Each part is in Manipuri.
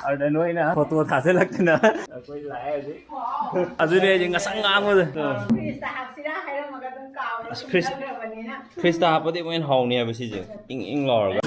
Ada noi na photo thả sẽ lắc na quay lại gì đây những cái sáng ngang rồi Krista hấp đi bên hồng nè bữa gì chứ in lò rồi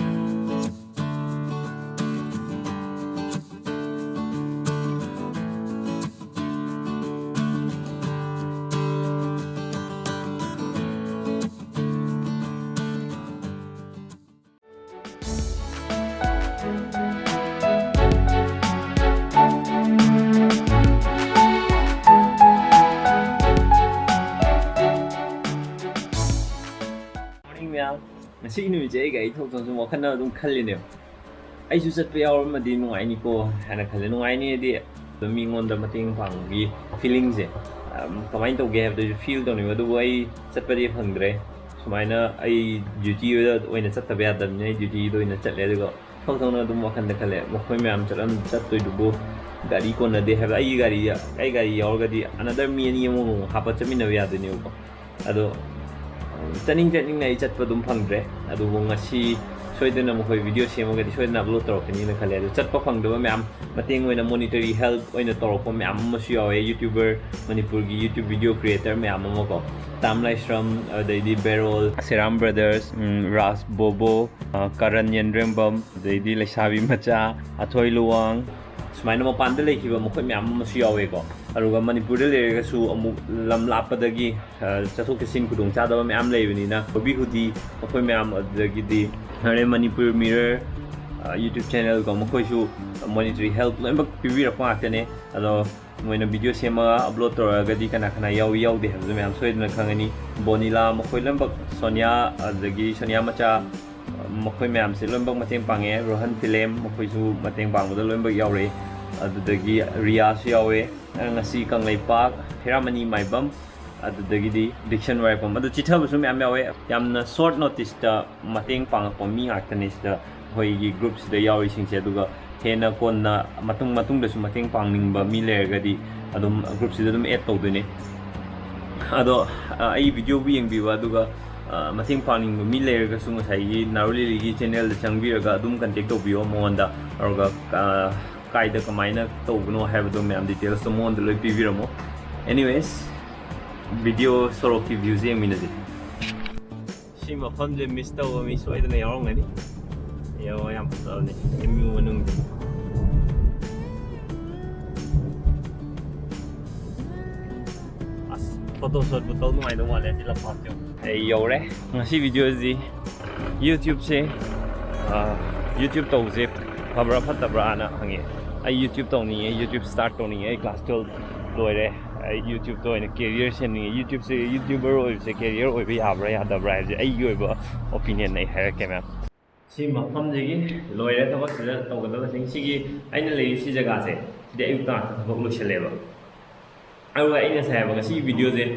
Ngasi nuôi chế cái thông thường chúng khăn nào cũng khăn liền đều. Ai chú rất béo mà đi ngoài ni cô, hay là khăn ngoài ni đi. Tôi mình ngon đâm tiếng phẳng vì feeling gì. Kamai tàu ghé tôi feel tàu này mà tôi ai rất béo phẳng đấy. Kamai na ai duty đó, tôi này rất tập béo đâm này duty tôi này chặt lấy được. Thông thường là tôi khăn được khăn lẽ, một khối mềm chặt ăn chặt tôi đủ. Gari ko na de have ai gari or gari another me ni mo hapa chami na ya de ni ko. Ado Taning này chất vào đúng phẳng đấy, đủ vùng ngasi xoay đến là một hồi video xem một cái xoay đến upload tàu cái này là khá là chất vào phẳng đó mà mà tiếng người là monetary help người là tàu của mẹ mà siêu YouTuber Manipur YouTube video creator mẹ mà có tam livestream ở đây đi Barrel Seram Brothers Ras Bobo Karan Yendrembam đây đi là Sabi Macha Athoy Luang Smile mo pande le kiba mo khoi myam mo siyaw e ko aruga Manipur le ga su amu lam lap padagi chathok kisin kudong cha da myam le bini na hobi hudi mo khoi myam adagi di hare Manipur Mirror YouTube channel ko mo khoi su monetary help lo bak pivi ra pa tane ado moina video sema upload tor ga di kana kana yaw de ha myam soi na khangani bonila mo khoi lam bak Sonia adagi Sonia macha một khối mềm sẽ luôn bằng mặt tiếng bằng ấy Rohan film một khối su mặt tiếng bằng một đôi luôn bằng giàu đấy từ cái Ria siêu ấy ngasi càng lấy park Hiramani mai bấm từ cái đi dictionary bấm từ chỉ thưa một số mềm ấy yam short notice đó mặt tiếng bằng của mình ở cái này đó hồi cái groups đấy giàu ấy sinh sẽ được cái na con mặt tung được số mặt tiếng bằng mình bấm mile cái đi adom groups đấy adom add tàu đấy này ado ai video viewing biwa được mating pangning mi layer ga sung sai naruli gi channel da changbi ga dum contact to bio monda or ga kai da kamaina to no have do me am details so mon da loi pv ramo anyways video sort of views em minute si ma pham je miss to mi soi da yaw ngani yaw yam to ni emu wanung photo shot bu to nuai da wale ti la phat yo ai yo re ngasi video gì YouTube se YouTube tàu zip phabra phatabra na hangi ai YouTube tàu ni YouTube start tàu ni ai class 12 loi re ai YouTube to in career se ni YouTube se YouTuber oi se career oi bi abra ya da bra je ai yoi ba opinion nei hai ke ma si ma pham je gi loi re thawak se tàu ga da sing si gi aina le si jaga se de ai ta thawak lu se le ba ai wa aina sa ba ngasi video je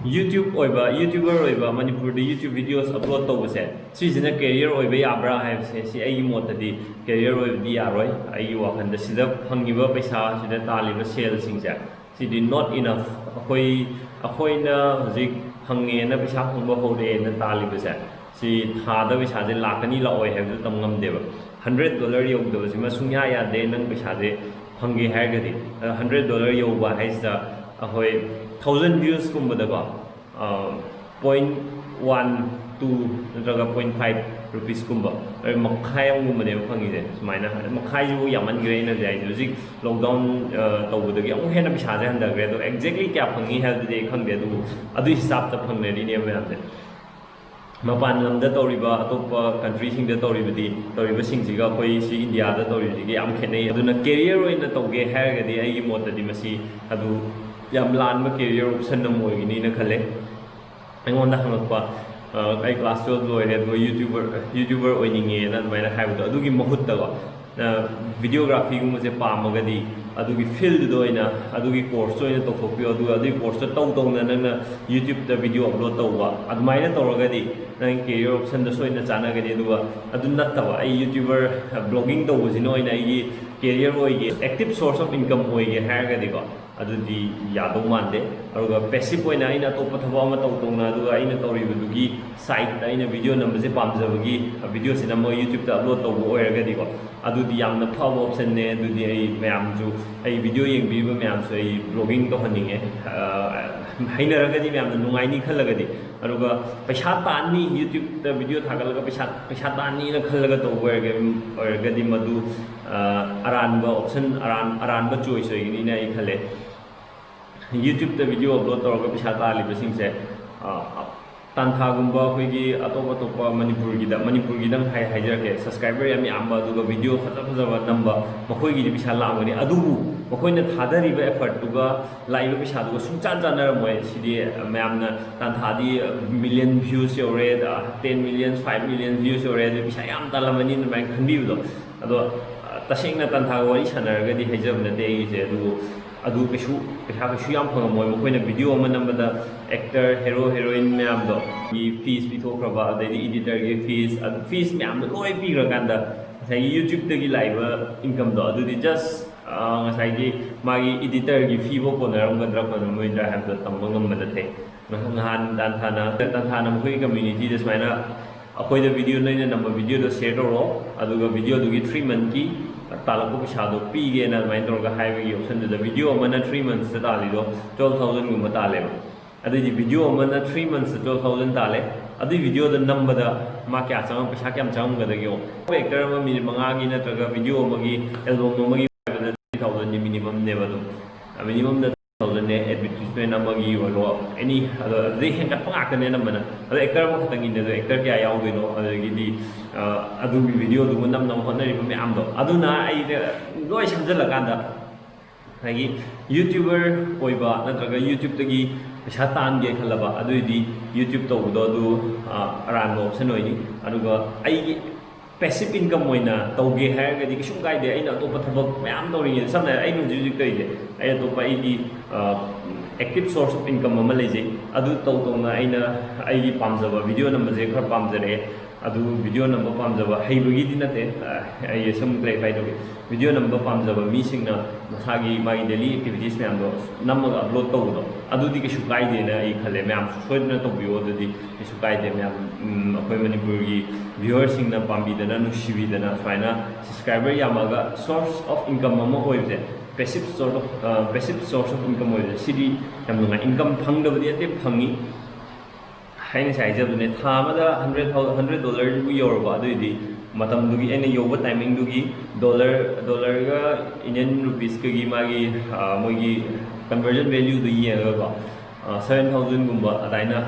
YouTube oiba YouTuber oiba Manipur de YouTube videos upload to se si jina career oiba ya bra ha se si ai mot di career oiba di ya roi ai wa khan da sida phangiba paisa sida taliba sale sing se si di not enough akoi na hojik phange na paisa phangba hode na taliba se si tha da paisa je lakani la oi ha da tam ngam deba $100 yog do si ma sungya ya de nang paisa je phange ha ga di $100 yog ba ha sa akoi 1000 views kumbada ko 0.12 naraga 0.5 rupees kumba ai makhai ang gumade phangi de sumaina makhai ju yaman gre na jai logic lockdown tawda gi ang hena bisa ja handa gre to exactly kya phangi ha de khang de du adu hisab ta phang ne ni me amde mapan lam da toriba atop country sing da toriba sing ji ga koi si India da tori gi am khene aduna career oi na tawge ha ga de ai gi mot di masi adu yam lan ma career option na moi gi ni na khale angon da hang pa ai class 12 loi re do YouTuber oi ni nge na mai na hai bu adu gi mahut da videography gu je pa ma ga di adu gi field do ina adu gi course oi na to ko pyo adu course to na na YouTube da video upload to wa adu mai na to ga di na career option da soi na chana ga di adu adu nat ta wa ai YouTuber blogging to ji no ina ai career oige active source of income oige hairgadi ko adudi yado mande aruga passive oina aina topa thaba ama tawtongna aduga aina tawribudugi site aina video number se pamjabagi video sina mo YouTube ta upload tawbo oiragadi ko adudi yamna phaba option ne adudi ai mayam ju ai video yengbiba mayam so ai blogging to haninge hainaragadi mayam nungai ni khallagadi aruga paisa tani YouTube ta video thagalaga paisa tani na khallaga to oiragadi madu aranba option aranba choice oigini na ai khale YouTube ta video upload tawraga paisa tali basing se Tantha gumba hoigi atopa Manipur gi dang haijar ke subscriber yami amba duga video faza number makhoi gi bisa lamani adubu makhoi na thadari ba effort duga live bisa duga sungchan janar moi sidi mayamna tantha di million views yore 10 million 5 million views yore bisa yam talamani na bang khandi do ado tasengna tantha wari sanarga di haijar na de ise adu pesu yam phang moi makhoi na video ama nambada actor hero heroine mayam do gi fees pithokraba adai editor gi fees mayam do loi pigra kanda sai YouTube ta gi live income do adu di just ngasai gi magi editor gi fee bo konaram gadra kono moi dra have the tambangam madate nahan dan thana makhoi community this maina akoi da video naina number video do share do aduga video do gi 3 month ki talako pisa do pige na main torga highway option da video mana 3 months ta tali do 12000 gumba tale adi video mana 3 months 12000 tale adi video da number da ma kya chang pisa kyam chang ga da gyo actor ma minute manga gi na traga video ma gi album ma gi 3000 ni minimum ne ba do minimum da 1000 ne advertisement na ma gi walo any adi hen ka panga ka ne na mana adi actor ma khang ni da actor kya yaw do no adi di adu video du nam hotna ri me am do aduna ai loi samjal la kan da ai YouTuber oiba natraga YouTube tagi pesa tan ge khalaba adu di YouTube to do du aran option oini aduga ai passive income oina tawge hair ga di kisum gai de aina to pathabak mayam dori samna ai nu jujik tai de ai to pa ai di active source of income ama leje adu taw na aina ai gi pamjaba video number je khar pamjare adu video number pamjaba haibagi dinate ai sum clarify do video number pamjaba mi singna masagi mai daily activities me amdo namaga upload to do adu di kishu kai de na ai khale me am soidna to bio adu di kishu kai de me am akoi Manipur gi viewers singna pambi dana nu shivi dana faina subscriber yamaga source of income ama hoibe passive source of income hoibe city yamnga income phangdabadi ate phangi haina saijabune thamada $100 bu yorba aduidi matam dugi ene yoba timing dugi dollar ga Indian rupees ka gi magi mogi conversion value du yenga ba 7000 gumba adaina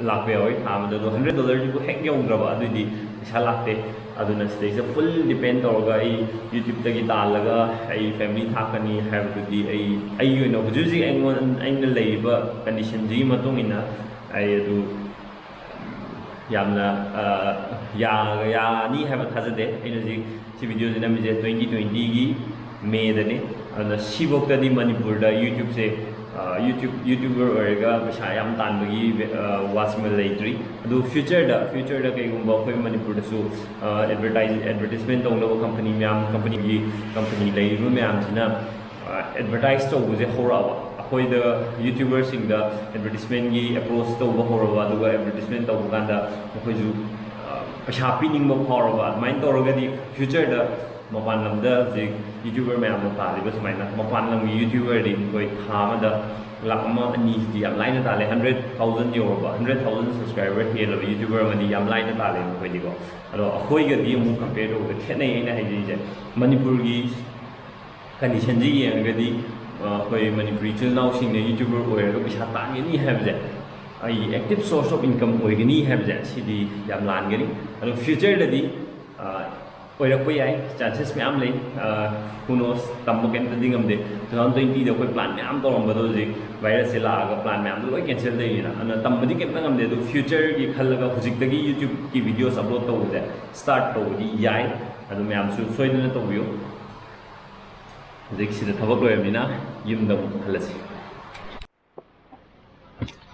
lakbe oi thamada $100 bu hek yongraba aduidi pisa lakte aduna stage full depend torga ai YouTube tagi talaga ai family thakani have dudi ai you know juji aina leiba condition ji matong ina ai adu yamna ya ni have thazade energy si video dina mi 2020 gi May dani ana sibok tadi Manipur da YouTube se YouTuber orega pisa yam tan bagi watch me later adu future da kai gumba koi Manipur da su advertisement tong lo company lai ru myam sina advertise to je horawa akoi da YouTubers sing da advertisement gi approach to ba horawa aduga advertisement to ganda koi ju pisa pining ba horawa mind to roga di future da mapan lamda je YouTuber myam da tali ba sumaina mapan lam YouTuber di koi thama da lakma ani di yam line ta le 100,000 euro ba 100,000 subscriber here lo YouTuber mani yam line ta le koi di ko ado akoi ga di mu compare to the khenai ina hai ji je Manipur gi condition ji yang ga di koi Manipuri chil now sing ne YouTuber oir ga pisa ta ni have je ai active source of income oi ga ni have je si di yam lan ga ni ado future da di oirakpa yai chances myam lei who knows tambo ken ta dingam de 2020 da koi plan myam torom bado ji virus se la ga plan myam loi cancel dei na ana tambadi ken ngam de do future gi khalaga hujik da gi YouTube ki videos upload to de start to di yai adu myam su soidna to bio hujik si da thabak loi amina yum da khalasi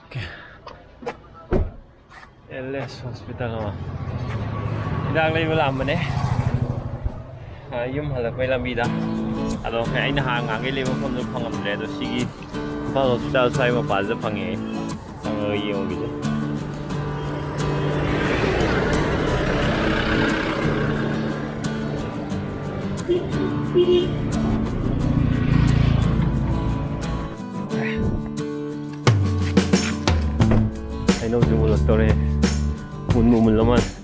okay LS hospital ma idang lei balam ne yum halak mai lambi da ꯑꯗꯣ ꯑꯩꯅ ꯉꯥꯡꯒꯩ ꯂꯩꯕ ꯃꯐꯝꯗꯨ ꯐꯪꯉꯝꯗ꯭ꯔꯦ ꯑꯗꯣ ꯁꯤꯒꯤ ꯏꯝꯐꯥꯜ ꯍꯣꯁꯄꯤꯇꯥꯜ ꯁ꯭ꯋꯥꯏ ꯃꯄꯥꯁꯤꯗ ꯐꯪꯉꯦ ꯆꯪꯉꯒ ꯌꯦꯡꯉꯨꯒꯤꯁꯦ ꯍꯩꯅꯧꯁꯦ ꯃꯨꯜꯂꯛꯇꯧꯔꯦ ꯃꯨꯜꯂ ꯃꯥꯜꯂꯦ